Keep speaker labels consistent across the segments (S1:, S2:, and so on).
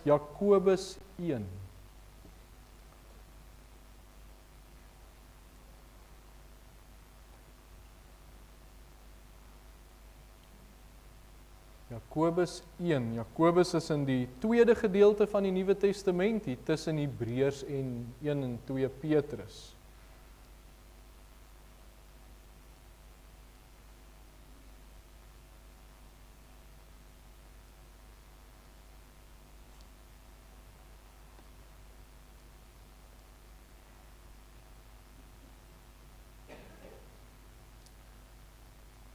S1: Jakobus 1. Jakobus 1. Jakobus is in die tweede gedeelte van die Nuwe Testament, hier tussen Hebreërs en 1 en 2 Petrus.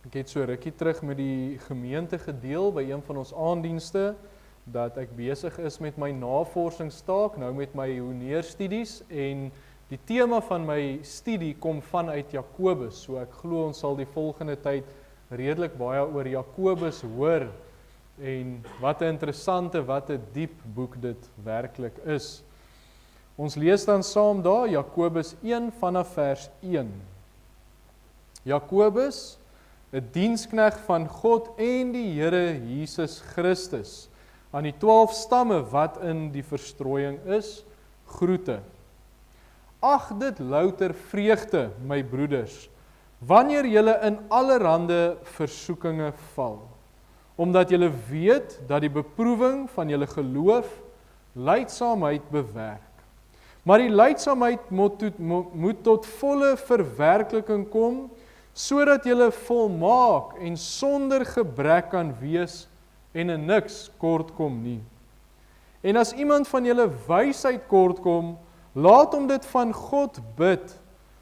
S1: Ek het so rukkie terug met die gemeente gedeel by een van ons aanddienste, dat ek besig is met my navorsingstaak, nou met my hoërstudies, en die tema van my studie kom vanuit Jakobus, so ek glo ons sal die volgende tyd redelik baie oor Jakobus hoor, en wat 'n interessante, wat 'n diep boek dit werklik is. Ons lees dan saam daar, Jakobus 1 vanaf vers 1. Jakobus, 'n diensknegt van God en die Here Jesus Christus, aan die 12 stamme wat in die verstrooiing is, groete. Ag dit louter vreugde, my broeders, wanneer julle in allerhande versoekinge val, omdat julle weet dat die beproewing van julle geloof lydsaamheid bewerk. Maar die lydsaamheid moet tot volle verwerkliking kom, sodat julle volmaak en sonder gebrek kan wees en in niks kortkom nie. En as iemand van julle wysheid kortkom, laat hom dit van God bid,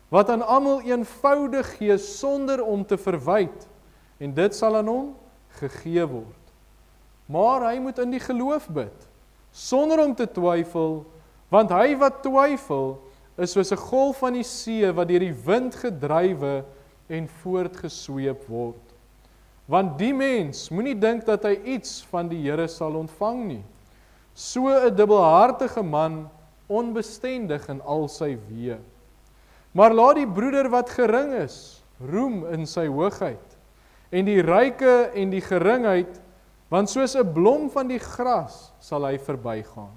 S1: wat aan almal eenvoudig gee sonder om te verwyd, en dit sal aan hom gegee word. Maar hy moet in die geloof bid, sonder om te twyfel, want hy wat twyfel, is soos 'n golf van die see wat deur die wind gedrywe en voortgesweep word. Want die mens moenie dink dat hy iets van die Here sal ontvang nie. So 'n dubbelhartige man, onbestendig in al sy weë. Maar laat die broeder wat gering is, roem in sy hoogheid, en die ryke en die geringheid, want soos 'n blom van die gras sal hy verbygaan.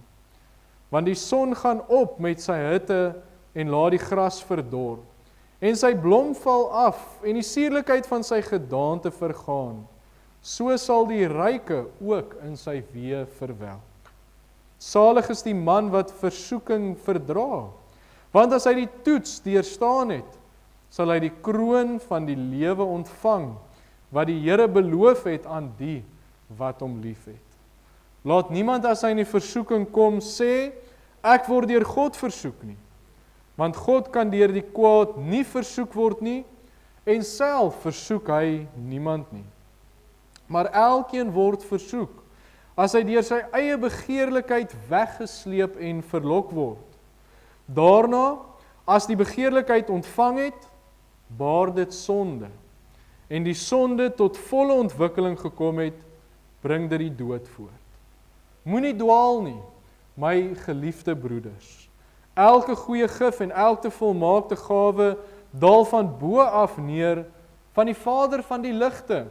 S1: Want die son gaan op met sy hitte en laat die gras verdor, en sy blom val af, en die suurlikheid van sy gedaante vergaan. So sal die ryke ook in sy weë verwelk. Salig is die man wat versoeking verdra, want as hy die toets deurstaan het, sal hy die kroon van die lewe ontvang, wat die Here beloof het aan die wat hom liefhet. Laat niemand as hy in die versoeking kom sê, ek word deur God versoek nie. Want God kan deur die kwaad nie versoek word nie, en self versoek hy niemand nie. Maar elkeen word versoek, as hy deur sy eie begeerlikheid weggesleep en verlok word. Daarna, as die begeerlikheid ontvang het, baar dit sonde. En die sonde tot volle ontwikkeling gekom het, bring dit die dood voort. Moenie dwaal nie, my geliefde broeders. Elke goeie gif en elke volmaakte gawe daal van bo af neer van die Vader van die ligte,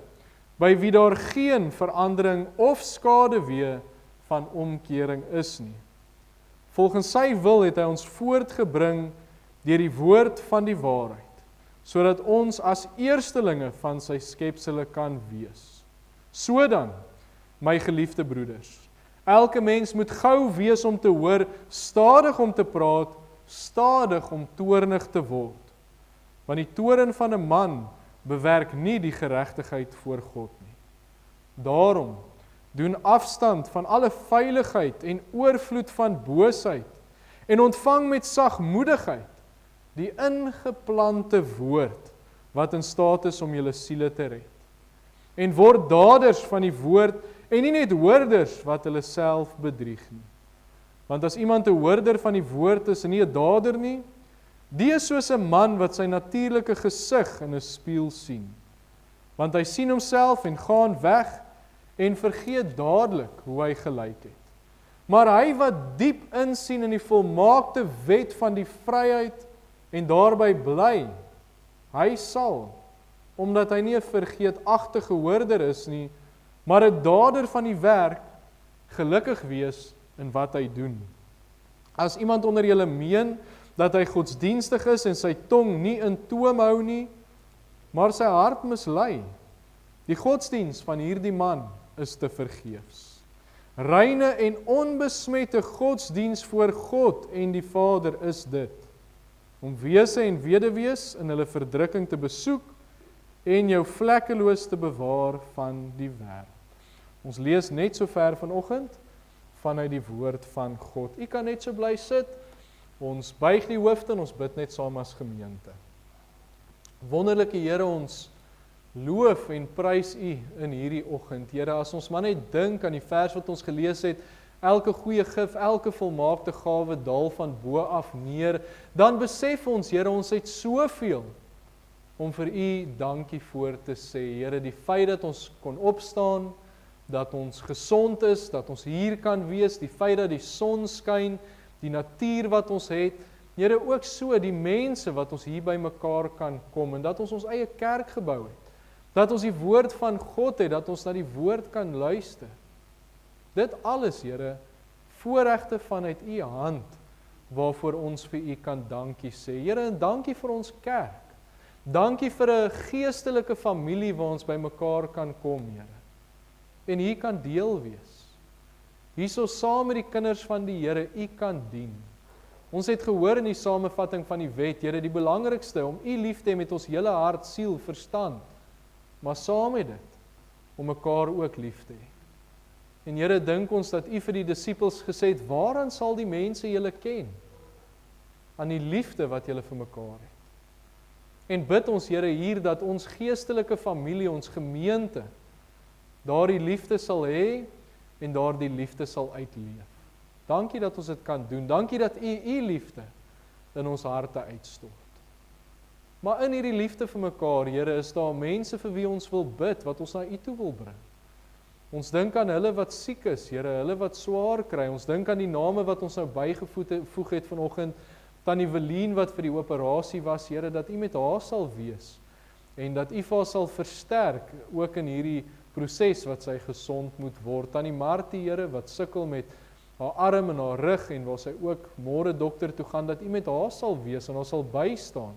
S1: by wie daar geen verandering of skadewee van omkering is nie. Volgens sy wil het hy ons voortgebring deur die woord van die waarheid, sodat ons as eerstelinge van sy skepsele kan wees. So dan, my geliefde broeders, elke mens moet gou wees om te hoor, stadig om te praat, stadig om toornig te word. Want die toorn van 'n man bewerk nie die geregtigheid voor God nie. Daarom, doen afstand van alle veiligheid en oorvloed van boosheid, en ontvang met sagmoedigheid die ingeplante woord, wat in staat is om julle siele te red. En word daders van die woord, en nie net hoorders wat hulle self bedrieg nie. Want as iemand 'n hoorder van die woord is en nie 'n dader nie, die is soos 'n man wat sy natuurlike gesig in 'n spieël sien. Want hy sien homself en gaan weg en vergeet dadelik hoe hy gelyk het. Maar hy wat diep insien in die volmaakte wet van die vryheid en daarby bly, hy sal, omdat hy nie 'n vergeetagtige hoorder is nie, maar 'n dader van die werk, gelukkig wees in wat hy doen. As iemand onder julle meen dat hy godsdienstig is en sy tong nie in toom hou nie, maar sy hart mislei, die godsdiens van hierdie man is te vergeefs. Reine en onbesmette godsdiens voor God en die Vader is dit, om wese en weduwees in hulle verdrukking te besoek en jou vlekkeloos te bewaar van die wêreld. Ons lees net so ver vanoggend vanuit die woord van God. U kan net so bly sit, ons buig die hoofde en ons bid net saam as gemeente. Wonderlike Here, ons loof en prys U in hierdie oggend. Here, as ons maar net dink aan die vers wat ons gelees het, elke goeie gif, elke volmaakte gawe daal van bo af neer, dan besef ons, Here, ons het soveel om vir U dankie voor te sê. Here, die feit dat ons kon opstaan, dat ons gesond is, dat ons hier kan wees, die feit dat die son skyn, die natuur wat ons het, Here, ook so die mense wat ons hier by mekaar kan kom, en dat ons eie kerk gebou het, dat ons die woord van God het, dat ons na die woord kan luister. Dit alles, Here, voorregte vanuit U hand, waarvoor ons vir U kan dankie sê. Here, en dankie vir ons kerk. Dankie vir 'n geestelike familie waar ons by mekaar kan kom, Here. En hier kan deel wees. Hierso saam met die kinders van die Here, U kan dien. Ons het gehoor in die samevatting van die wet, Here, die belangrikste, om U lief te hê met ons hele hart, siel, verstand, maar saam met dit, om mekaar ook lief te hê. En Here, dink ons dat U vir die disippels gesê het, waaraan sal die mense julle ken? Aan die liefde wat julle vir mekaar het. En bid ons, Here, hier, dat ons geestelike familie, ons gemeente, daardie liefde sal hê, en daardie liefde sal uitleef. Dankie dat ons dit kan doen. Dankie dat U liefde in ons harte uitstort. Maar in hierdie liefde vir mekaar, Here, is daar mense vir wie ons wil bid, wat ons na U toe wil bring. Ons dink aan hulle wat siek is, Here, hulle wat swaar kry. Ons dink aan die name wat ons nou bygevoeg het vanoggend, Tannie Welien wat vir die operasie was, Here, dat U met haar sal wees, en dat U haar sal versterk, ook in hierdie proses wat sy gesond moet word. Tannie Martie, Here, wat sukkel met haar arm en haar rug, en waar sy ook môre dokter toe gaan, dat U met haar sal wees, en haar sal bystaan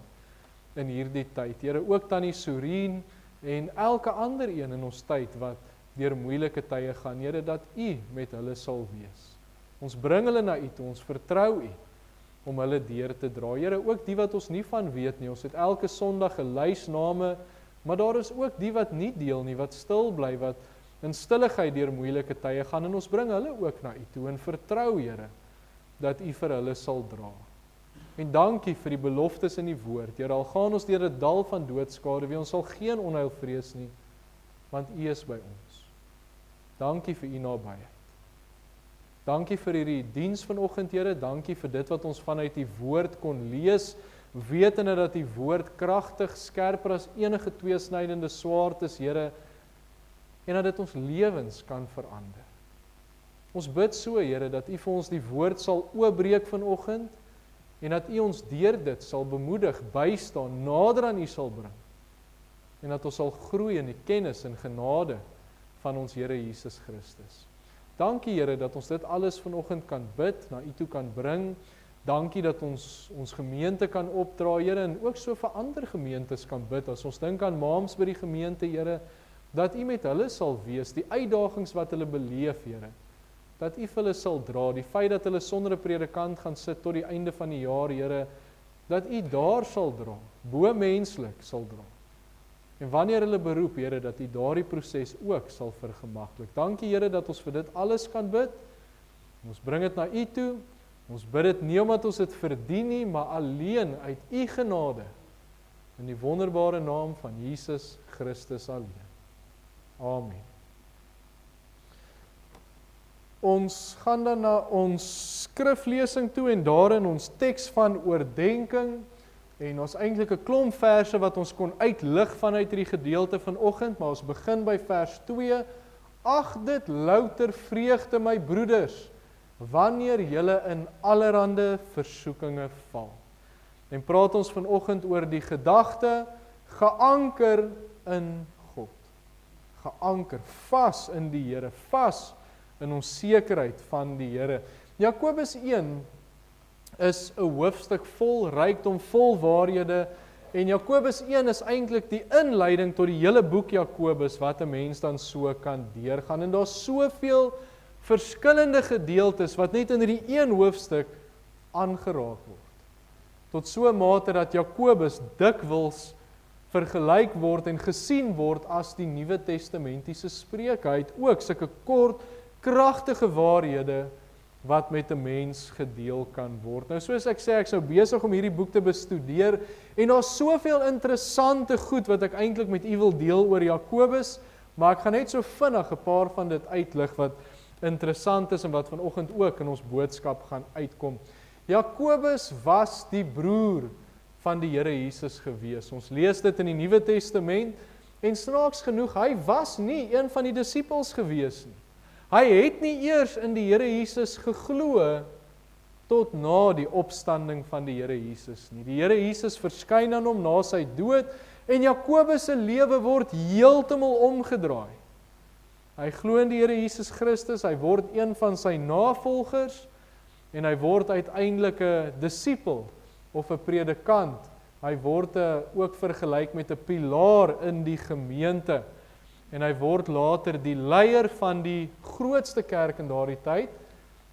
S1: in hierdie tyd. Here, ook Tannie Sorien, en elke ander een in ons tyd, wat deur moeilike tye gaan, Here, dat U met hulle sal wees. Ons bring hulle na U toe, ons vertrou U, om hulle deur te dra. Here, ook die wat ons nie van weet nie, ons het elke Sondag 'n lys name, maar daar is ook die wat nie deel nie, wat stil bly, wat in stilligheid deur moeilike tye gaan, en ons bring hulle ook na U toe, en vertrou, Here, dat U vir hulle sal dra. En dankie vir die beloftes in die woord, Here, al gaan ons deur 'n dal van doodskade, ons sal geen onheil vrees nie, want U is by ons. Dankie vir U nabyheid. Dankie vir hierdie diens vanoggend, Here, dankie vir dit wat ons vanuit die woord kon lees, wetende dat die woord kragtig, skerper as enige tweesnydende swaard is, Here, en dat dit ons lewens kan verander. Ons bid so, Here, dat U vir ons die woord sal oopbreek vanoggend, en dat U ons deur dit sal bemoedig, bystaan, nader aan U sal bring, en dat ons sal groei in die kennis en genade van ons Here Jesus Christus. Dankie, Here, dat ons dit alles vanoggend kan bid, na U toe kan bring. Dankie dat ons gemeente kan opdra, Here, en ook so vir ander gemeentes kan bid. As ons dink aan Maams by die gemeente, Here, dat U met hulle sal wees, die uitdagings wat hulle beleef, Here, dat U vir hulle sal dra, die feit dat hulle sonder 'n predikant gaan sit tot die einde van die jaar, Here, dat U daar sal dra, bo menslik sal dra. En wanneer hulle beroep, Here, dat U daardie proses ook sal vergemaklik. Dankie, Here, dat ons vir dit alles kan bid. Ons bring dit na U toe. Ons bid dit nie omdat ons dit verdien nie, maar alleen uit U genade. In die wonderbare naam van Jesus Christus alleen. Amen. Ons gaan dan na ons skriflesing toe, en daarin ons teks van oordenking. En ons eintlik 'n klomp verse wat ons kon uitlig vanuit hierdie gedeelte vanoggend, maar ons begin by vers 2. Ag dit louter vreugde, my broeders, wanneer julle in allerhande versoekinge val. En praat ons vanoggend oor die gedagte, geanker in God. Geanker, vas in die Here, vas in ons sekerheid van die Here. Jakobus 1 is 'n hoofstuk vol rykdom, vol waarhede, en Jakobus 1 is eintlik die inleiding tot die hele boek Jakobus, wat 'n mens dan so kan deurgaan. En daar's soveel verskillende gedeeltes wat net in hierdie een hoofstuk aangeraak word. Tot so 'n mate dat Jakobus dikwels vergelyk word en gesien word as die Nuwe Testamentiese Spreuke. Hy het ook sulke kort, kragtige waarhede wat met 'n mens gedeel kan word. Nou soos ek sê, ek sou besig om hierdie boek te bestudeer, en daar's soveel interessante goed wat ek eintlik met u wil deel oor Jakobus, maar ek gaan net so vinnig 'n paar van dit uitlig wat interessant is en wat vanoggend ook in ons boodskap gaan uitkom. Jakobus was die broer van die Here Jesus gewees. Ons lees dit in die Nuwe Testament, en snaaks genoeg, hy was nie een van die disippels gewees nie. Hy het nie eers in die Here Jesus geglo tot na die opstanding van die Here Jesus nie. Die Here Jesus verskyn aan hom na sy dood, en Jakobus se lewe word heeltemal omgedraai. Hy glo in die Here Jesus Christus, hy word een van sy navolgers, en hy word uiteindelik 'n disipel of 'n predikant. Hy word ook vergelyk met 'n pilaar in die gemeente, en hy word later die leier van die grootste kerk in daardie tyd,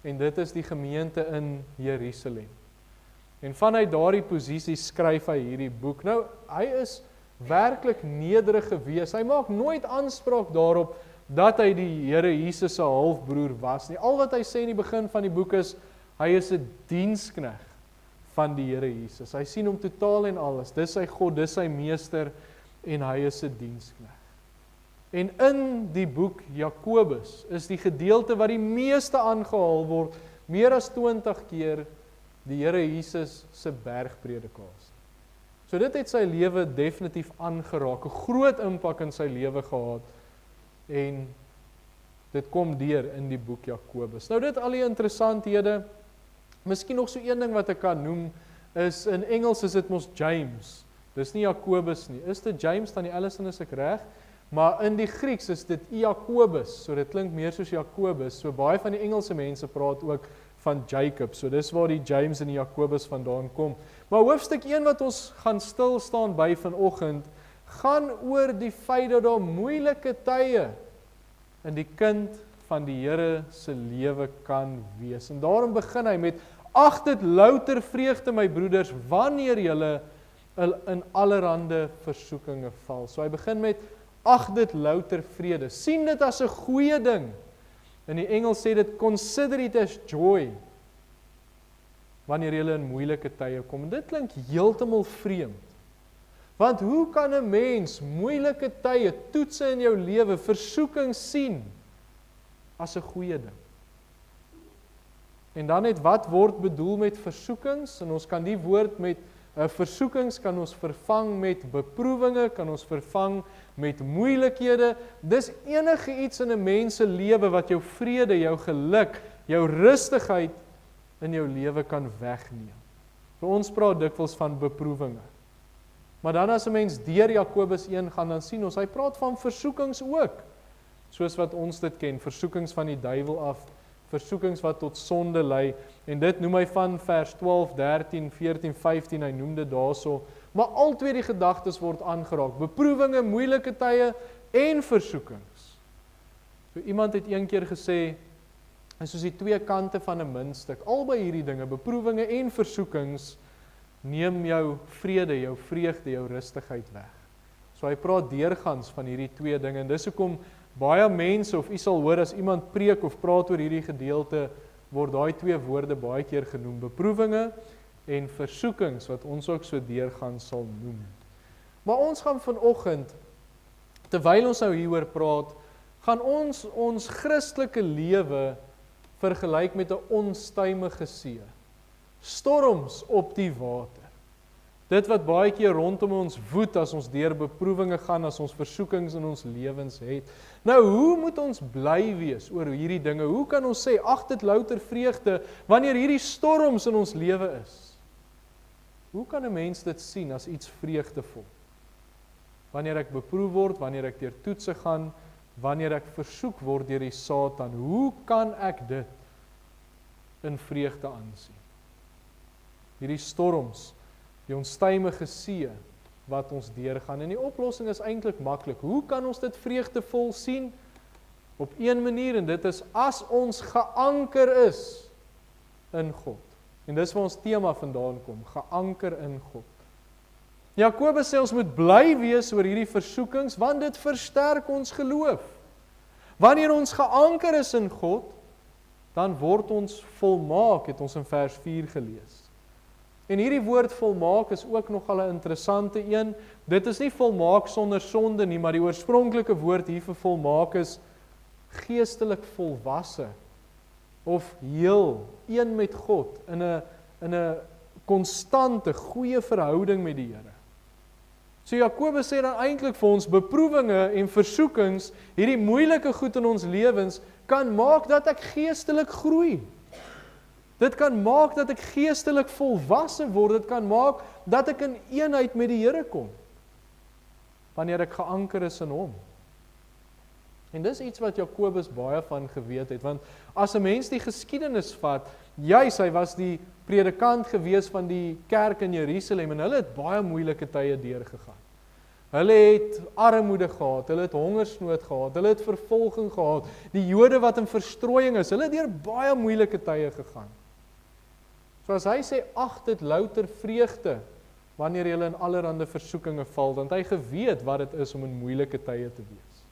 S1: en dit is die gemeente in Jerusalem. En vanuit daardie posisie skryf hy hierdie boek. Nou, hy is werklik nederig gewees. Hy maak nooit aanspraak daarop dat hy die Here Jesus se halfbroer was nie. Al wat hy sê in die begin van die boek is, hy is 'n dienskneg van die Here Jesus. Hy sien hom totaal en alles. Dis sy God, dis sy meester, en hy is 'n dienskneg. En in die boek Jakobus is die gedeelte wat die meeste aangehaal word, meer as 20 keer, die Here Jesus se bergpredikasie. So dit het sy lewe definitief aangeraak, 'n groot impak in sy lewe gehad, en dit kom deur in die boek Jakobus. Nou dit al die interessanthede, miskien nog so een ding wat ek kan noem, is in Engels is dit mos James, dis nie Jakobus nie, is dit James, dan die Allison is ek reg, maar in die Grieks is dit Jakobus, so dit klink meer soos Jakobus, so baie van die Engelse mense praat ook van Jacob, so dis waar die James en die Jakobus vandaan kom. Maar hoofstuk 1 wat ons gaan stil staan by vanoggend, gaan oor die feit dat daar moeilike tye in die kind van die Here se lewe kan wees. En daarom begin hy met, ag dit louter vreugde my broeders, wanneer julle in allerhande versoekinge val. So hy begin met, ag dit louter vrede, sien dit as 'n goeie ding. In die Engels sê dit, consider it as joy, wanneer julle in moeilike tye kom. En dit klink heeltemal vreemd. Want hoe kan 'n mens moeilike tye, toetse in jou lewe, versoeking sien as 'n goeie ding? En dan net, wat word bedoel met versoekings? En ons kan die woord met versoekings kan ons vervang met beproewinge, kan ons vervang met moeilikhede. Dis enige iets in 'n mens se lewe wat jou vrede, jou geluk, jou rustigheid in jou lewe kan wegneem. Vir ons praat dikwels van beproewinge. Maar dan as 'n mens deur Jakobus 1 gaan, dan sien ons, hy praat van versoekings ook. Soos wat ons dit ken, versoekings van die duiwel af, versoekings wat tot sonde lei, en dit noem hy van vers 12, 13, 14, 15, hy noem dit daarso, maar al twee die gedagtes word aangeraak, beproewinge, moeilike tye en versoekings. So iemand het een keer gesê, en soos die twee kante van 'n muntstuk, albei hierdie dinge, beproewinge en versoekings, neem jou vrede, jou vreugde, jou rustigheid weg. So hy praat deurgangs van hierdie twee dinge, en dis hoekom baie mense, of u sal hoor as iemand preek of praat oor hierdie gedeelte, word daai twee woorde baie keer genoem, beproewinge en versoekings, wat ons ook so deurgangs sal noem. Maar ons gaan vanoggend, terwyl ons nou hieroor praat, gaan ons Christelike lewe vergelyk met 'n onstuimige see. Storms op die water. Dit wat baie keer rondom ons woed as ons deur beproewinge gaan, as ons versoekings in ons lewens het. Nou, hoe moet ons bly wees oor hierdie dinge? Hoe kan ons sê, ag dit louter vreugde, wanneer hierdie storms in ons lewe is? Hoe kan 'n mens dit sien as iets vreugdevol? Wanneer ek beproef word, wanneer ek deur toetse gaan, wanneer ek versoek word deur die Satan, hoe kan ek dit in vreugde aansien? Hierdie storms, die onstuimige see wat ons deurgaan. En die oplossing is eintlik maklik. Hoe kan ons dit vreugdevol sien? Op een manier, en dit is as ons geanker is in God. En dis waar ons tema vandaan kom, geanker in God. Jakobus sê ons moet bly wees oor hierdie versoekings, want dit versterk ons geloof. Wanneer ons geanker is in God, dan word ons volmaak, het ons in vers 4 gelees. En hierdie woord volmaak is ook nogal 'n interessante een. Dit is nie volmaak sonder sonde nie, maar die oorspronklike woord hier vir volmaak is geestelik volwasse of heel, een met God, in 'n konstante, goeie verhouding met die Here. So Jakobus sê dan eintlik vir ons, beproewinge en versoekings, hierdie moeilike goed in ons lewens, kan maak dat ek geestelik groei. Dit kan maak dat ek geestelik volwasse word, dit kan maak dat ek in eenheid met die Here kom, wanneer ek geanker is in hom. En dis iets wat Jakobus baie van geweet het, want as 'n mens die geskiedenis vat, juis hy was die predikant gewees van die kerk in Jerusalem, en hulle het baie moeilike tye deurgegaan. Hulle het armoede gehad, hulle het hongersnood gehad, hulle het vervolging gehad, die Jode wat in verstrooiing is, hulle het deur baie moeilike tye gegaan. So as hy sê, ag dit louter vreugde, wanneer jy in allerhande versoekinge val, want hy geweet wat dit is om in moeilike tye te wees.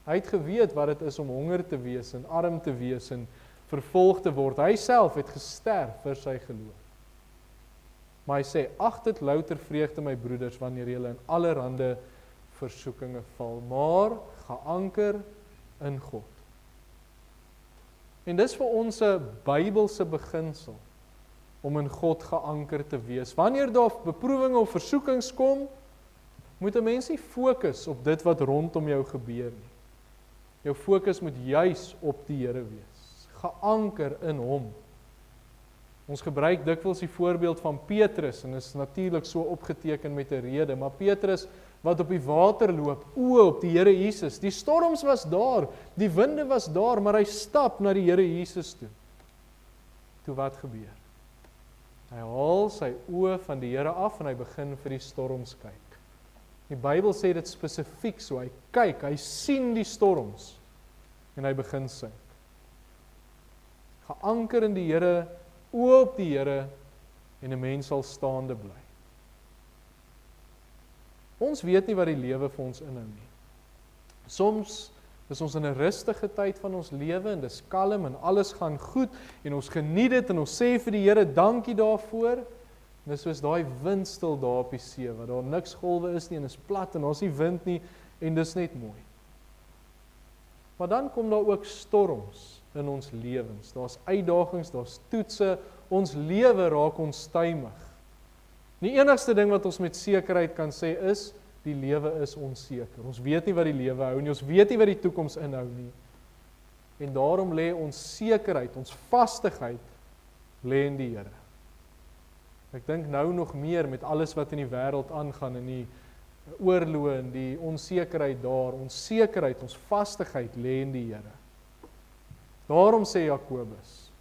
S1: Hy het geweet wat dit is om honger te wees, en arm te wees, en vervolg te word. Hy self het gesterf vir sy geloof. Maar hy sê, ag dit louter vreugde my broeders, wanneer julle in allerhande versoekinge val, maar geanker in God. En dis vir ons 'n Bybelse beginsel, om in God geanker te wees. Wanneer daar beproewinge of versoekings kom, moet 'n mens nie fokus op dit wat rondom jou gebeur nie. Jou fokus moet juis op die Here wees, geanker in hom. Ons gebruik dikwels die voorbeeld van Petrus, en is natuurlik so opgeteken met 'n rede, maar Petrus wat op die water loop, oë op die Here Jesus. Die storms was daar, die winde was daar, maar hy stap na die Here Jesus toe. Toe wat gebeur? Hy haal sy oë van die Here af en hy begin vir die storms kyk. Die Bybel sê dit spesifiek so, hy kyk, hy sien die storms en hy begin sink. Geanker in die Here, oë op die Here, en 'n mens sal staande bly. Ons weet nie wat die lewe vir ons inhou nie. Soms is ons in 'n rustige tyd van ons lewe, en dis kalm, en alles gaan goed, en ons geniet dit, en ons sê vir die Here, dankie daarvoor. En dis soos daai windstil daar op die see, waar daar niks golwe is nie, en is plat, en ons nie wind nie, en dis net mooi. Maar dan kom daar ook storms in ons lewens. Daar's uitdagings, daar's toetse, ons lewe raak onstuimig. Die enigste ding wat ons met sekerheid kan sê is, die lewe is onseker. Ons weet nie wat die lewe hou nie, ons weet nie wat die toekoms inhou nie. En daarom lê ons sekerheid, ons vastigheid, lê in die Here. Ek dink nou nog meer met alles wat in die wêreld aangaan, en die oorloë en die onsekerheid daar, ons sekerheid, ons vastigheid lê in die Here. Daarom sê Jakobus,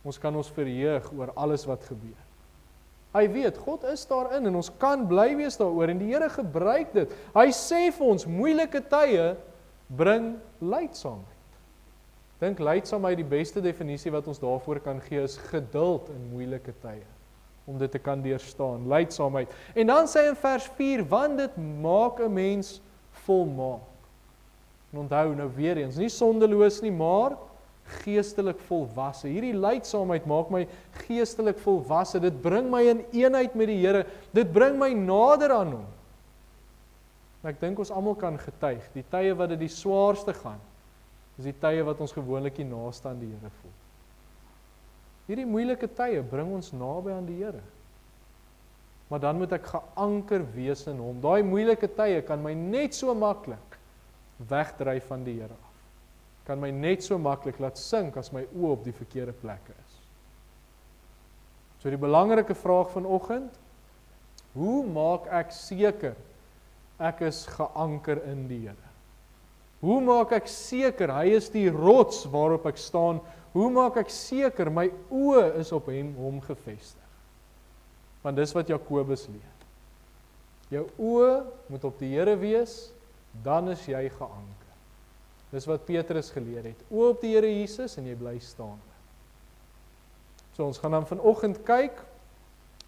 S1: ons kan ons verheug oor alles wat gebeur. Hy weet, God is daarin, en ons kan bly wees daaroor, en die Here gebruik dit. Hy sê vir ons, moeilike tye bring lydsaamheid. Dink lydsaamheid, die beste definisie wat ons daarvoor kan gee, is geduld in moeilike tye, om dit te kan deurstaan, lydsaamheid. En dan sê hy in vers 4, want dit maak 'n mens volmaak. En onthou nou weer eens, nie sondeloos nie, maar geestelik volwasse. Hierdie lydsaamheid maak my geestelik volwasse. Dit bring my in eenheid met die Here. Dit bring my nader aan hom. En ek dink ons almal kan getuig, die tye wat dit die swaarste gaan, is die tye wat ons gewoonlik nie naaste aan die Here voel. Hierdie moeilike tye bring ons naby aan die Here. Maar dan moet ek geanker wees in hom. Daai moeilike tye kan my net so maklik wegdryf van die Here af. Kan my net so maklik laat sink as my oë op die verkeerde plekke is. So die belangrike vraag vanoggend, hoe maak ek seker ek is geanker in die Here? Hoe maak ek seker, hy is die rots waarop ek staan, hoe maak ek seker, my oë is op hom gefestig? Want dis wat Jakobus leer. Jou oë moet op die Here wees, dan is jy geanker. Dis wat Petrus geleer het. Oë op die Here Jesus en jy bly staan. So ons gaan dan vanoggend kyk,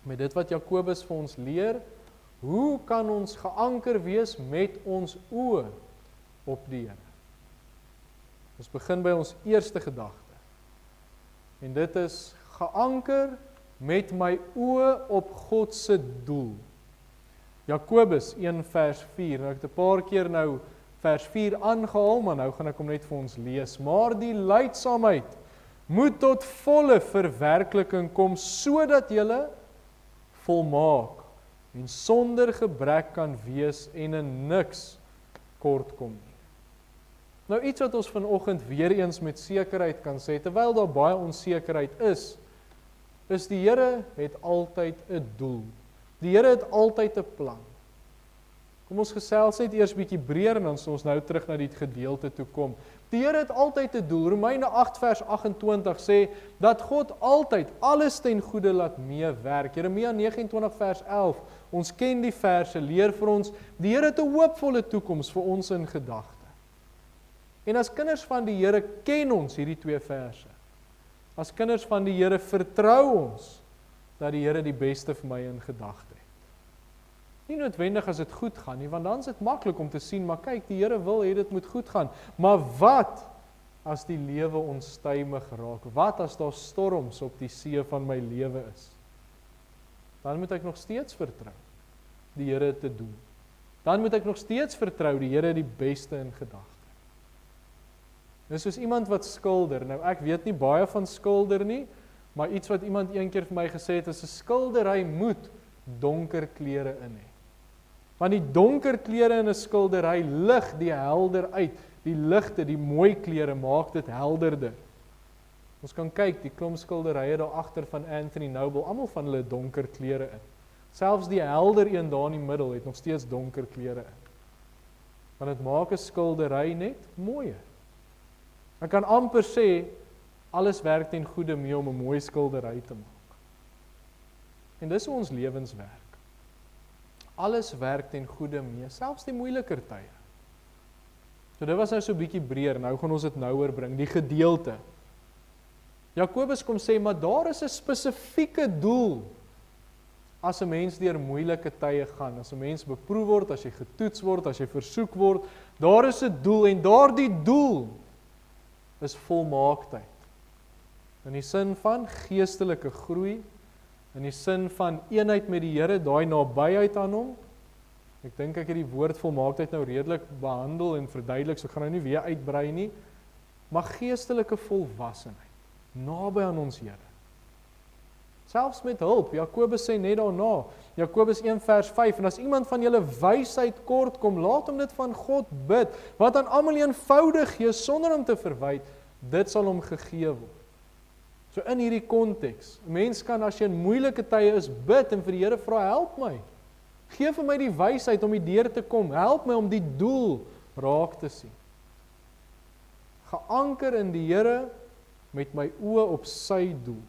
S1: met dit wat Jakobus vir ons leer, hoe kan ons geanker wees met ons oë op die Here? Ons begin by ons eerste gedagte. En dit is geanker met my oë op God se doel. Jakobus 1 vers 4, nou ek het 'n paar keer nou vers 4 aangehaal, maar nou gaan ek hom net vir ons lees. Maar die lydsaamheid moet tot volle verwerkliking kom, sodat julle volmaak en sonder gebrek kan wees en in niks kort kom nie. Nou iets wat ons vanoggend weer eens met sekerheid kan sê, terwyl daar baie onsekerheid is die Here het altyd 'n doel. Die Here het altyd 'n plan. Kom ons gesels net eers bietjie breër en dan sal ons nou terug na die gedeelte toe kom. Die Here het altyd 'n doel. Romeine 8 vers 28 sê dat God altyd alles ten goeie laat meewerk. Jeremia 29 vers 11, ons ken die verse, leer vir ons, die Here het 'n hoopvolle toekoms vir ons in gedagte. En as kinders van die Here ken ons hierdie twee verse. As kinders van die Here vertrou ons dat die Here die beste vir my in gedagte het. Nie noodwendig as dit goed gaan nie, want dan is dit maklik om te sien, maar kyk, die Here wil hê dit moet goed gaan. Maar wat as die lewe onstuimig raak? Wat as daar storms op die see van my lewe is? Dan moet ek nog steeds vertrou die Here te doen. Dan moet ek nog steeds vertrou die Here het die beste in gedagte. Dis soos iemand wat skilder. Nou ek weet nie baie van skilder nie, maar iets wat iemand een keer vir my gesê het, is 'n skildery moet donker klere in hê. Want die donker klere in 'n skildery lig die helder uit. Die ligte, die mooi klere maak dit helderder. Ons kan kyk, die klomp skilderye daar agter van Anthony Noble, almal van hulle donker klere in. Selfs die helder een daar in die middel het nog steeds donker klere in. Want dit maak 'n skildery net mooier. Ek kan amper sê, alles werk ten goeie mee om 'n mooi skildery te maak. En dis hoe ons lewens werk. Alles werk ten goeie mee, selfs die moeiliker tye. So dit was nou so 'n bietjie breër, nou gaan ons dit nouer bring, die gedeelte. Jakobus kom sê, maar daar is 'n spesifieke doel as 'n mens deur moeilike tye gaan, as 'n mens beproef word, as jy getoets word, as jy versoek word, daar is 'n doel en daardie doel is volmaaktheid. In die sin van geestelike groei, in die sin van eenheid met die Here, daai nabyheid aan hom. Ek dink ek het die woord volmaaktheid nou redelik behandel en verduidelik, so ek gaan nou nie weer uitbrei nie, maar geestelike volwassenheid, naby aan ons Here. Selfs met hulp, Jakobus sê net daarna, Jakobus 1 vers 5, en as iemand van julle wysheid kort kom, laat hom dit van God bid, wat aan almal eenvoudig gee, sonder om te verwyd, dit sal hom gegee word. So in hierdie konteks, 'n mens kan as jy in moeilike tye is, bid en vir die Here vra, help my. Gee vir my die wysheid om hierdeur te kom, help my om die doel raak te sien. Geanker in die Here met my oë op sy doel.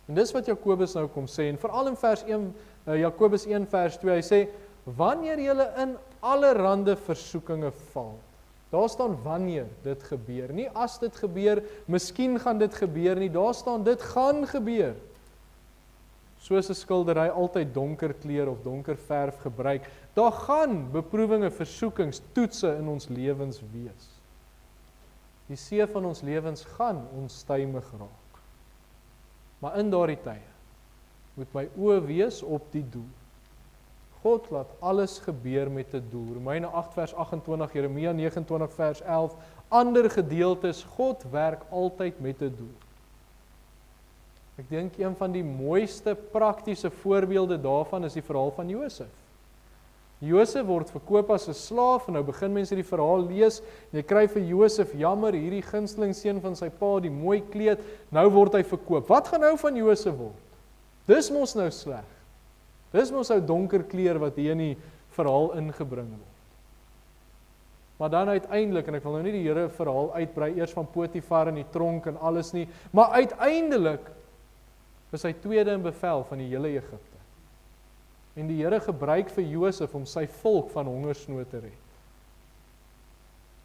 S1: En dis wat Jakobus nou kom sê, en veral in vers 1, Jakobus 1 vers 2, hy sê, wanneer julle in allerhande versoekinge val, daar staan wanneer dit gebeur, nie as dit gebeur, miskien gaan dit gebeur nie, daar staan dit gaan gebeur. Soos 'n skildery altyd donker kleur of donker verf gebruik, daar gaan beproewinge, versoekings, toetse in ons lewens wees. Die see van ons lewens gaan onstuimig raak. Maar in daardie tye moet my oë wees op die doel. God laat alles gebeur met 'n doel. Romeine 8 vers 28, Jeremia 29 vers 11, ander gedeeltes, God werk altyd met 'n doel. Ek dink een van die mooiste praktiese voorbeelde daarvan is die verhaal van Josef. Josef word verkoop as 'n slaaf, en nou begin mense die verhaal lees, en jy kry vir Josef, jammer, hierdie gunsteling seun van sy pa, die mooi kleed, nou word hy verkoop. Wat gaan nou van Josef word? Dis mos nou sleg. Dis mos ou donker kleur wat hier in die verhaal ingebring word. Maar dan uiteindelik, en ek wil nou nie die Here verhaal uitbrei, eers van Potifar in die tronk en alles nie, maar uiteindelik is hy tweede in bevel van die hele Egipte. En die Here gebruik vir Josef om sy volk van hongersnood te red.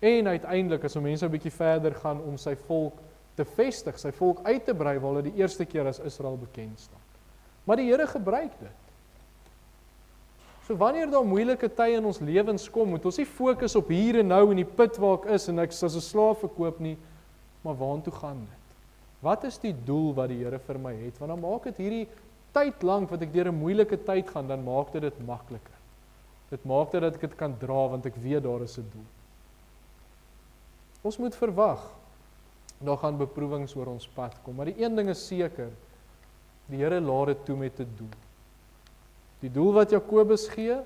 S1: En uiteindelik, as mense 'n bietjie verder gaan om sy volk te vestig, sy volk uit te brei, waar hulle die eerste keer as Israel bekend staan. Maar die Here gebruik dit. So wanneer daar moeilike tye in ons lewens kom, moet ons nie fokus op hier en nou in die put waar ek is en ek is as 'n slaaf verkoop nie, maar waartoe gaan dit? Wat is die doel wat die Here vir my het? Want dan maak dit hierdie tyd lank wat ek deur 'n moeilike tyd gaan, dan maak dit makliker. Dit maak dit dat ek dit kan dra, want ek weet daar is 'n doel. Ons moet verwag, daar gaan beproewings oor ons pad kom, maar die een ding is seker, die Here laat dit toe met 'n doel. Die doel wat Jakobus gee,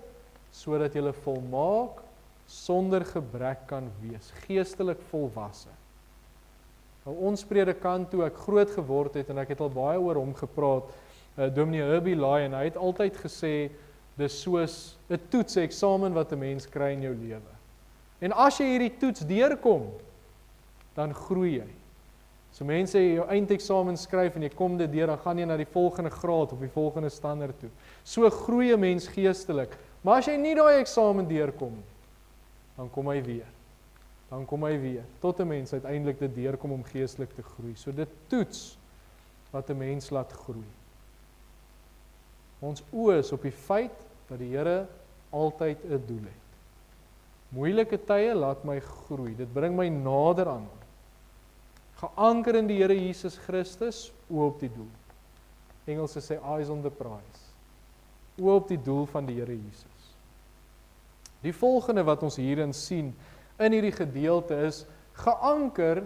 S1: sodat jy volmaak, sonder gebrek kan wees, geestelik volwasse. Nou ons predikant toe ek groot geword het, en ek het al baie oor hom gepraat, Dominee Herbie Lyon, hy het altyd gesê, dis soos 'n toets, 'n eksamen wat 'n mens kry in jou lewe. En as jy hierdie toets deurkom, dan groei jy. So mense jou eindeksamen skryf en jy kom dit deur, dan gaan jy na die volgende graad of die volgende standaard toe. So groei 'n mens geestelik. Maar as jy nie daai eksamen deurkom nie, dan kom hy weer. Dan kom hy weer, tot 'n mens uiteindelik dit deurkom om geestelik te groei. So dit toets wat 'n mens laat groei. Ons oë is op die feit dat die Here altyd 'n doel het. Moeilike tye laat my groei. Dit bring my nader aan hom. Geanker in die Here Jesus Christus, oë op die doel. Engelse sê eyes on the prize. Oë op die doel van die Here Jesus. Die volgende wat ons hierin sien in hierdie gedeelte is geanker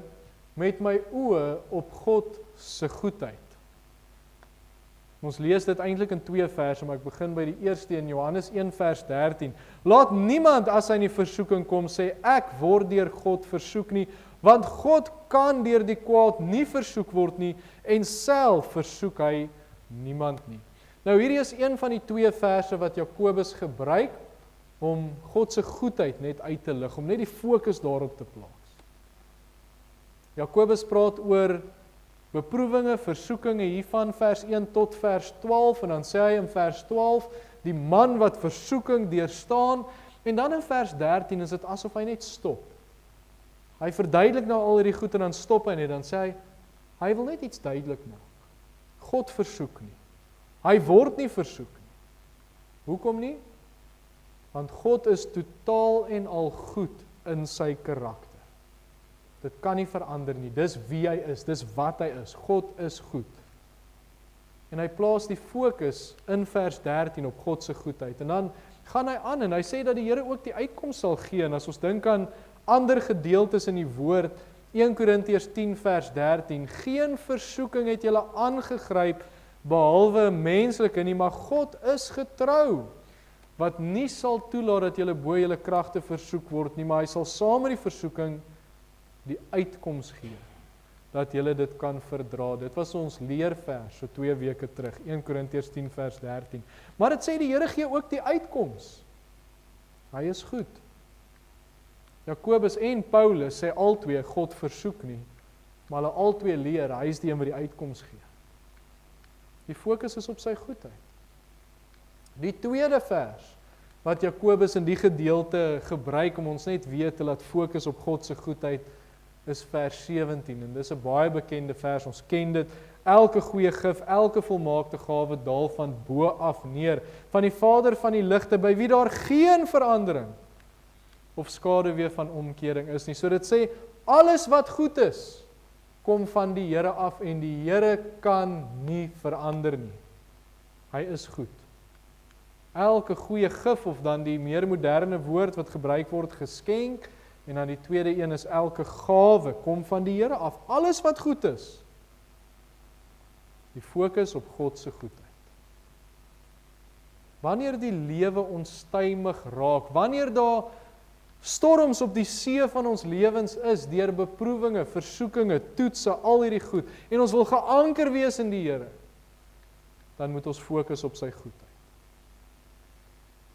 S1: met my oë op God se goedheid. Ons lees dit eintlik in 2 verse, maar ek begin by die eerste in Johannes 1 vers 13. Laat niemand as hy in die versoeking kom sê ek word deur God versoek nie, want God kan deur die kwaad nie versoek word nie en self versoek hy niemand nie. Nou hierdie is een van die 2 verse wat Jakobus gebruik om God se goedheid net uit te lig, om net die fokus daarop te plaas. Jakobus praat oor beproewinge, versoekinge hiervan vers 1 tot vers 12 en dan sê hy in vers 12 die man wat versoeking deurstaan en dan in vers 13 is dit asof hy net stop. Hy verduidelik nou al hierdie goed en dan stop hy net, dan sê hy wil net iets duidelik maak. God versoek nie. Hy word nie versoek nie. Hoekom nie? Want God is totaal en al goed in sy karakter. Dit kan nie verander nie, dis wie hy is, dis wat hy is, God is goed. En hy plaas die fokus in vers 13 op God se goedheid, en dan gaan hy aan, en hy sê dat die Here ook die uitkoms sal gee, en as ons dink aan ander gedeeltes in die woord, 1 Korintiërs 10 vers 13, geen versoeking het julle aangegryp, behalwe menslike nie, maar God is getrou, wat nie sal toelaat dat julle bo julle kragte versoek word nie, maar hy sal saam met die versoeking die uitkoms gee, dat julle dit kan verdra. Dit was ons leervers, so 2 weke terug, 1 Korintiërs 10 vers 13. Maar dit sê die Here gee ook die uitkoms. Hy is goed. Jakobus en Paulus sê albei God versoek nie, maar hulle albei leer, hy is die een wat die uitkoms gee. Die fokus is op sy goedheid. Die tweede vers, wat Jakobus in die gedeelte gebruik om ons net weer te laat fokus op God se goedheid, is vers 17, en dis 'n baie bekende vers, ons ken dit, elke goeie gif, elke volmaakte gawe daal van bo af neer, van die Vader van die ligte, by wie daar geen verandering of skaduwee van omkering is nie. So dit sê, alles wat goed is, kom van die Here af, en die Here kan nie verander nie. Hy is goed. Elke goeie gif, of dan die meer moderne woord wat gebruik word, geskenk, en dan die tweede een is elke gawe, kom van die Here af. Alles wat goed is, die fokus op God se goedheid. Wanneer die lewe onstuimig raak, wanneer daar storms op die see van ons lewens is, deur beproewinge, versoekinge, toetse, al hierdie goed, en ons wil geanker wees in die Here, dan moet ons fokus op sy goedheid.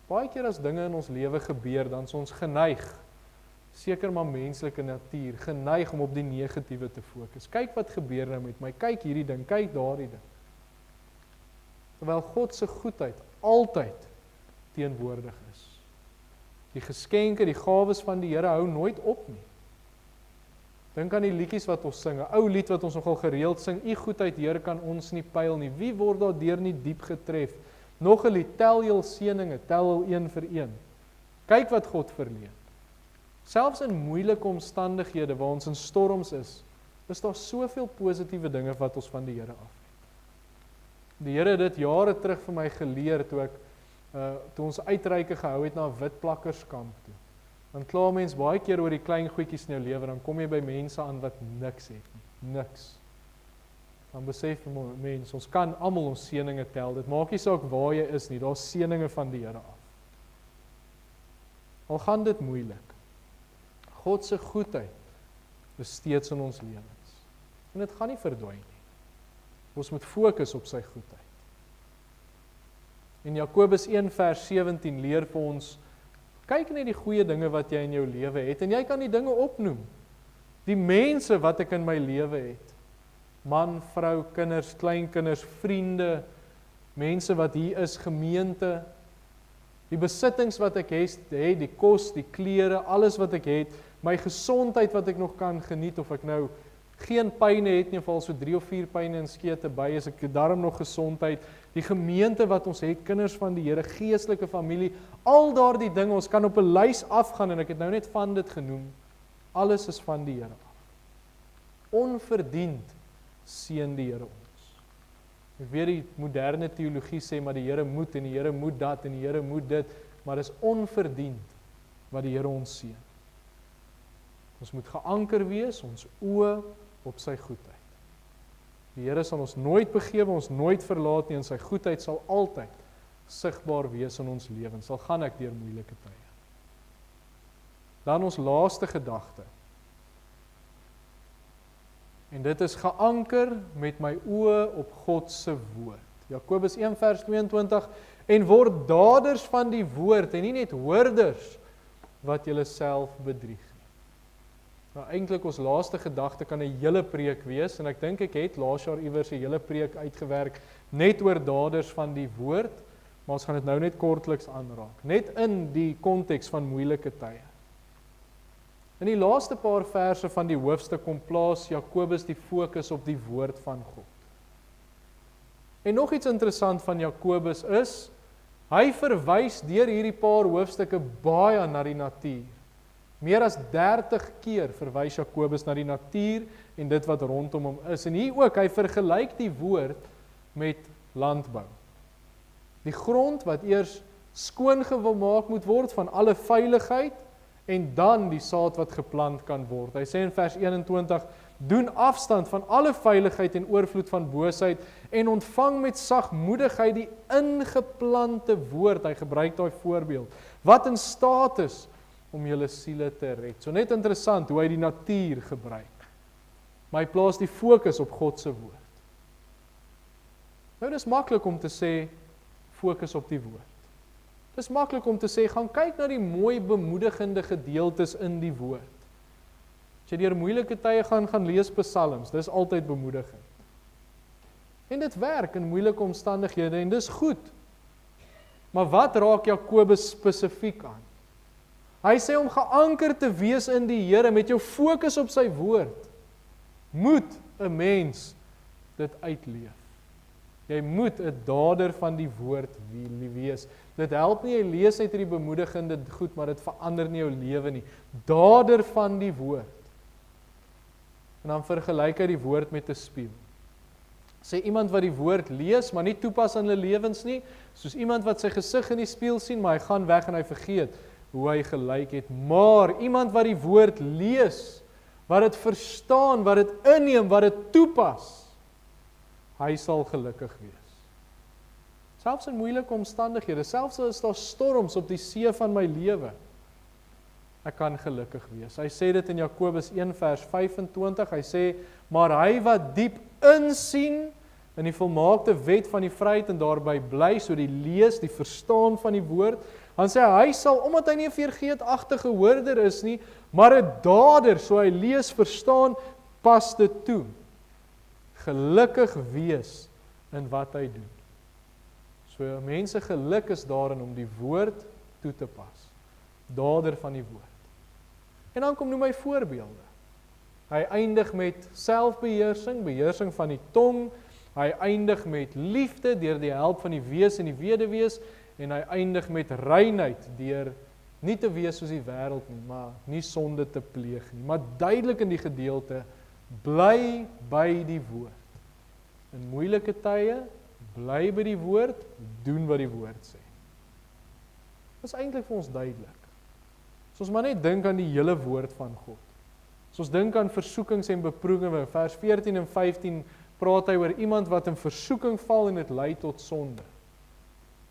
S1: Baie keer as dinge in ons lewe gebeur, dan is ons geneig, seker maar menslike natuur, geneig om op die negatiewe te fokus. Kyk wat gebeur nou met my, kyk hierdie ding, kyk daardie ding. Terwyl God se goedheid altyd teenwoordig is. Die geskenke, die gawes van die Here hou nooit op nie. Dink aan die liedjies wat ons sing, 'n ou lied wat ons nogal gereeld sing, U goedheid, Here, kan ons nie pyl nie. Wie word daardeur nie diep getref? Nog 'n lied, tel jul seëninge, tel hul een vir een. Kyk wat God verleen. Selfs in moeilike omstandighede waar ons in storms is daar soveel positiewe dinge wat ons van die Here af. Die Here het dit jare terug vir my geleer toe ons uitreike gehou het na 'n witplakkerskamp toe. Dan kla mens baie keer oor die klein goedjies in jou lewe, dan kom jy by mense aan wat niks het nie, niks. Dan besef mens, ons kan almal ons seëninge tel, dit maak nie saak waar jy is nie, daar's seëninge van die Here af. Al gaan dit moeilik, God se goedheid is steeds in ons lewens. En dit gaan nie verdwyn nie. Ons moet fokus op sy goedheid. En Jakobus 1 vers 17 leer vir ons, kyk net die goeie dinge wat jy in jou lewe het, en jy kan die dinge opnoem. Die mense wat ek in my lewe het, man, vrou, kinders, kleinkinders, vriende, mense wat hier is, gemeente, die besittings wat ek het, die kos, die klere, alles wat ek het, my gesondheid wat ek nog kan geniet, of ek nou geen pyne het nie, val so 3 of 4 pyne en skete by, as ek daarom nog gesondheid, die gemeente wat ons het, kinders van die Here, geestelike familie, al daardie dinge, ons kan op 'n lys afgaan, en ek het nou net van dit genoem, alles is van die Here af. Onverdiend seën die Here ons. Ek weet die moderne teologie sê, maar die Here moet, en die Here moet dat, en die Here moet dit, maar dit is onverdiend wat die Here ons seën. Ons moet geanker wees, ons oë op sy goedheid. Die Here sal ons nooit begewe, ons nooit verlaat nie, en sy goedheid sal altyd sigbaar wees in ons lewens, sal gaan ek deur moeilike tye. Dan ons laaste gedagte. En dit is geanker met my oë op God se woord. Jakobus 1 vers 22, en word daders van die woord, en nie net hoorders, wat julle self bedrieg. Nou eintlik ons laaste gedagte kan 'n hele preek wees, en ek dink ek het laas jaar iewers 'n hele preek uitgewerk, net oor daders van die woord, maar ons gaan dit nou net kortliks aanraak, net in die konteks van moeilike tye. In die laaste paar verse van die hoofstuk kom plaas Jakobus die fokus op die woord van God. En nog iets interessant van Jakobus is, hy verwys deur hierdie paar hoofstukke baie na die natuur. Meer as 30 keer verwys Jakobus na die natuur en dit wat rondom hom is. En hier ook, hy vergelyk die woord met landbou. Die grond wat eers skoon gemaak moet word van alle veiligheid, en dan die saad wat geplant kan word. Hy sê in vers 21, doen afstand van alle veiligheid en oorvloed van boosheid, en ontvang met sagmoedigheid die ingeplante woord, hy gebruik daai voorbeeld, wat in staat is om julle siele te red. So net interessant hoe hy die natuur gebruik. Maar hy plaas die fokus op God se woord. Nou dis maklik om te sê, fokus op die woord. Dis maklik om te sê, gaan kyk na die mooi bemoedigende gedeeltes in die woord. As jy deur moeilike tye gaan lees psalms, dis altyd bemoedigend. En dit werk in moeilike omstandighede, en dis goed. Maar wat raak Jakobus spesifiek aan? Hy sê om geanker te wees in die Here, met jou fokus op sy woord, moet 'n mens dit uitleef. Jy moet 'n dader van die woord wees. Dit help nie, jy lees uit hierdie bemoedigende goed, maar dit verander nie jou lewe nie. Dader van die woord. En dan vergelyk hy die woord met 'n spieël. Sê iemand wat die woord lees, maar nie toepas in hulle lewens nie, soos iemand wat sy gesig in die spieël sien, maar hy gaan weg en hy vergeet hoe hy gelyk het. Maar iemand wat die woord lees, wat dit verstaan, wat dit inneem, wat dit toepas, hy sal gelukkig wees. Selfs in moeilike omstandighede, selfs as daar storms op die see van my lewe, ek kan gelukkig wees. Hy sê dit in Jakobus 1 vers 25, hy sê, maar hy wat diep insien in die volmaakte wet van die vryheid en daarby bly, so die lees, die verstaan van die woord, Dan sê hy sal, omdat hy nie 'n vergeetagtige hoorder is nie, maar 'n dader, so hy lees, verstaan, pas dit toe. Gelukkig wees in wat hy doen. So mense geluk is daarin om die woord toe te pas. Dader van die woord. En dan noem hy voorbeelde. Hy eindig met selfbeheersing, beheersing van die tong. Hy eindig met liefde deur die help van die wees en die weduwees. En hy eindig met reinheid deur nie te wees soos die wêreld nie, maar nie sonde te pleeg nie. Maar duidelik in die gedeelte, bly by die woord. In moeilike tye, bly by die woord, doen wat die woord sê. Dit is eintlik vir ons duidelik. As ons maar net dink aan die hele woord van God. As ons dink aan versoekings en beproewinge, vers 14 en 15 praat hy oor iemand wat in versoeking val en dit lei tot sonde.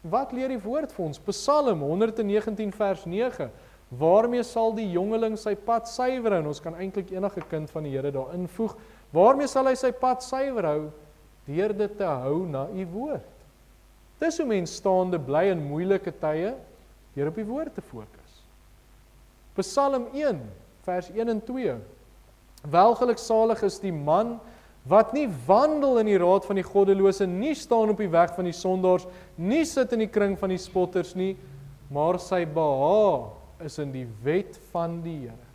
S1: Wat leer die woord vir ons? Psalm 119 vers 9. Waarmee sal die jongeling sy pad suiwer hou? En ons kan eintlik enige kind van die Here daar invoeg. Waarmee sal hy sy pad suiwer hou? Deur dit te hou na u woord. Dis hoe mens staande bly in moeilike tye, deur op die woord te fokus. Psalm 1 vers 1 en 2. Welgeluksalig is die man wat nie wandel in die raad van die goddelose, nie staan op die weg van die sondaars, nie sit in die kring van die spotters nie, maar sy behaag is in die wet van die Here.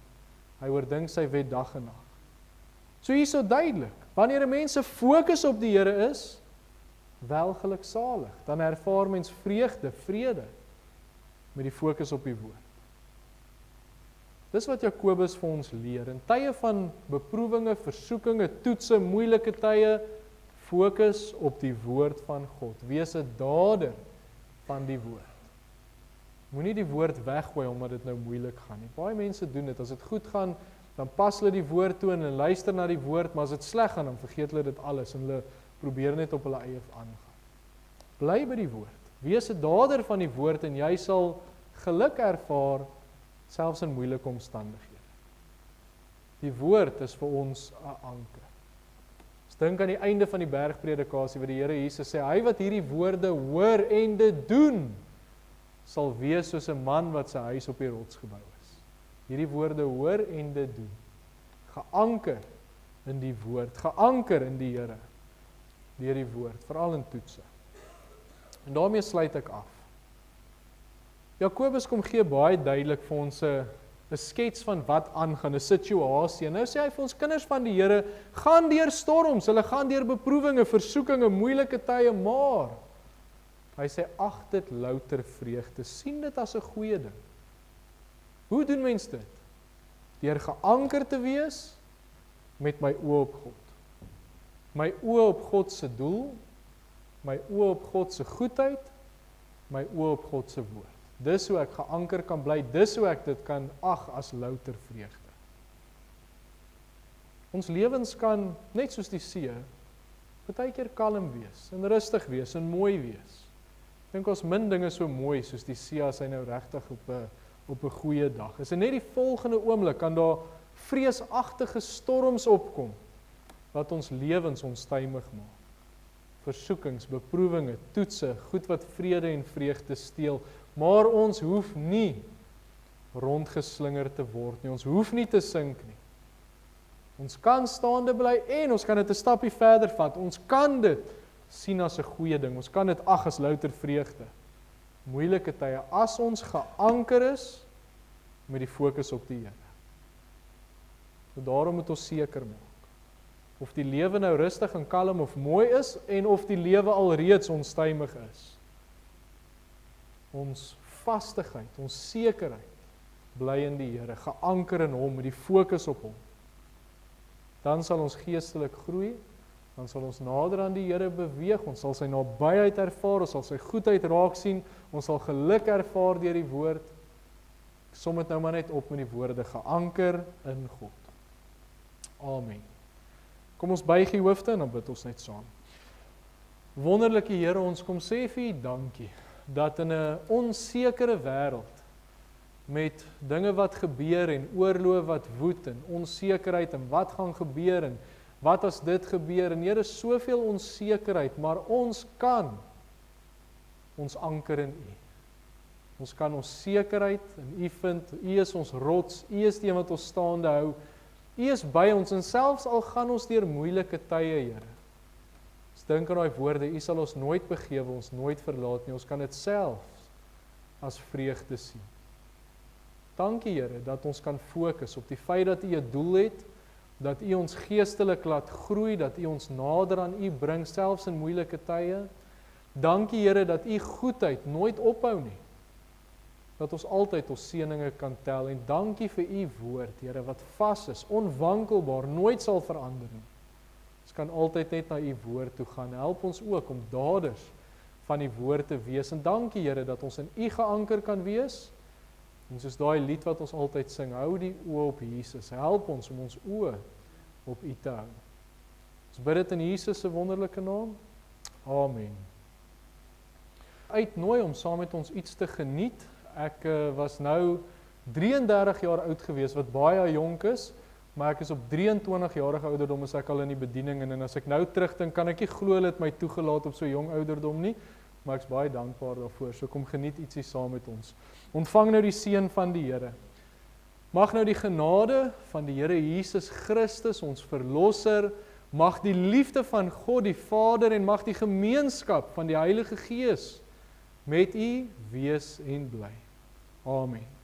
S1: Hy oordink sy wet dag en nag. So hier is so duidelik, wanneer 'n mens se fokus op die Here is, welgeluksalig, dan ervaar mens vreugde, vrede, met die fokus op die woord. Dis wat Jakobus vir ons leer. In tye van beproewinge, versoekinge, toetse, moeilike tye, fokus op die woord van God. Wees 'n dader van die woord. Moenie die woord weggooi omdat dit nou moeilik gaan nie. Baie mense doen dit. As dit goed gaan, dan pas hulle die woord toe en luister na die woord, maar as dit sleg gaan, dan vergeet hulle dit alles en hulle probeer net op hulle eie aangaan. Bly by die woord. Wees 'n dader van die woord en jy sal geluk ervaar selfs in moeilike omstandighede. Die woord is vir ons 'n anker. Ons dink aan die einde van die bergpredikasie waar die Here Jesus sê, hy wat hierdie woorde hoor en dit doen, sal wees soos 'n man wat sy huis op die rots gebou is. Hierdie woorde hoor en dit doen. Geanker in die woord, geanker in die Here, deur die woord, veral in toetse. En daarmee sluit ek af. Jakobus kom gee baie duidelik vir ons 'n skets van wat aangaan, 'n situasie. En nou sê hy vir ons kinders van die Here, gaan deur storms, hulle gaan deur beproewinge, versoekinge, moeilike tye, maar hy sê ag dit louter vreugde, sien dit as 'n goeie ding. Hoe doen mens dit? Deur geanker te wees met my oë op God. My oë op God se doel, my oë op God se goedheid, my oë op God se woord. Dis hoe ek geanker kan bly, dis hoe ek dit kan ag as louter vreugde. Ons lewens kan, net soos die see, baie keer kalm wees, en rustig wees, en mooi wees. Ek dink ons min dinge so mooi soos die see as hy nou regtig op 'n goeie dag is. En net die volgende oomblik kan daar vreesagtige storms opkom, wat ons lewens onstuimig maak. Versoekings, beproewinge, toetse, goed wat vrede en vreugde steel, maar ons hoef nie rondgeslinger te word nie, ons hoef nie te sink nie. Ons kan staande bly en ons kan dit 'n stappie verder vat, ons kan dit sien as 'n goeie ding, ons kan dit ag as louter vreugde. Moeilike tye, as ons geanker is met die fokus op die Here. So daarom moet ons seker maak, of die lewe nou rustig en kalm of mooi is, en of die lewe alreeds onstuimig is. Ons vastigheid, ons sekerheid, bly in die Here, geanker in hom, met die fokus op hom. Dan sal ons geestelik groei, dan sal ons nader aan die Here beweeg, ons sal sy nabyheid ervaar, ons sal sy goedheid raak sien, ons sal geluk ervaar deur die woord. Ek som dit nou maar net op met die woorde, geanker in God. Amen. Kom ons buig die hoofde en dan bid ons net saam. Wonderlike Here, ons kom sê vir U dankie, dat in 'n onsekere wêreld, met dinge wat gebeur en oorloë wat woed en onsekerheid en wat gaan gebeur en wat as dit gebeur en Here, soveel onsekerheid, maar ons kan ons anker in U. Ons kan ons sekerheid in U vind. U is ons rots, U is die een wat ons staande hou. U is by ons en selfs al gaan ons deur moeilike tye, Here. Ons dink aan daai woorde, U sal ons nooit begewe, ons nooit verlaat nie. Ons kan dit self as vreugde sien. Dankie, Here, dat ons kan fokus op die feit dat U 'n doel het, dat U ons geestelik laat groei, dat U ons nader aan U bring, selfs in moeilike tye. Dankie, Here, dat U goedheid nooit ophou nie. Dat ons altyd ons seëninge kan tel, en dankie vir U woord, Here, wat vas is, onwankelbaar, nooit sal verander nie. Ons kan altyd net na U woord toe gaan. Help ons ook om daders van die woord te wees, en dankie, Here, dat ons in U geanker kan wees. En soos daai lied wat ons altyd sing, hou die oë op Jesus. Help ons om ons oë op U te hou. Ons bid dit in Jesus se wonderlike naam. Amen. Uitnooi om saam met ons iets te geniet. Ek was nou 33 jaar oud gewees, wat baie jonk is, maar ek is op 23 jarige ouderdom is ek al in die bediening, en as ek nou terugdink, kan ek nie glo hulle het my toegelaat op so jong ouderdom nie, maar ek is baie dankbaar daarvoor. So kom geniet ietsie saam met ons. Ontvang nou die seën van die Here. Mag nou die genade van die Here Jesus Christus, ons verlosser, mag die liefde van God die Vader en mag die gemeenskap van die Heilige Gees met u wees en bly. Amen.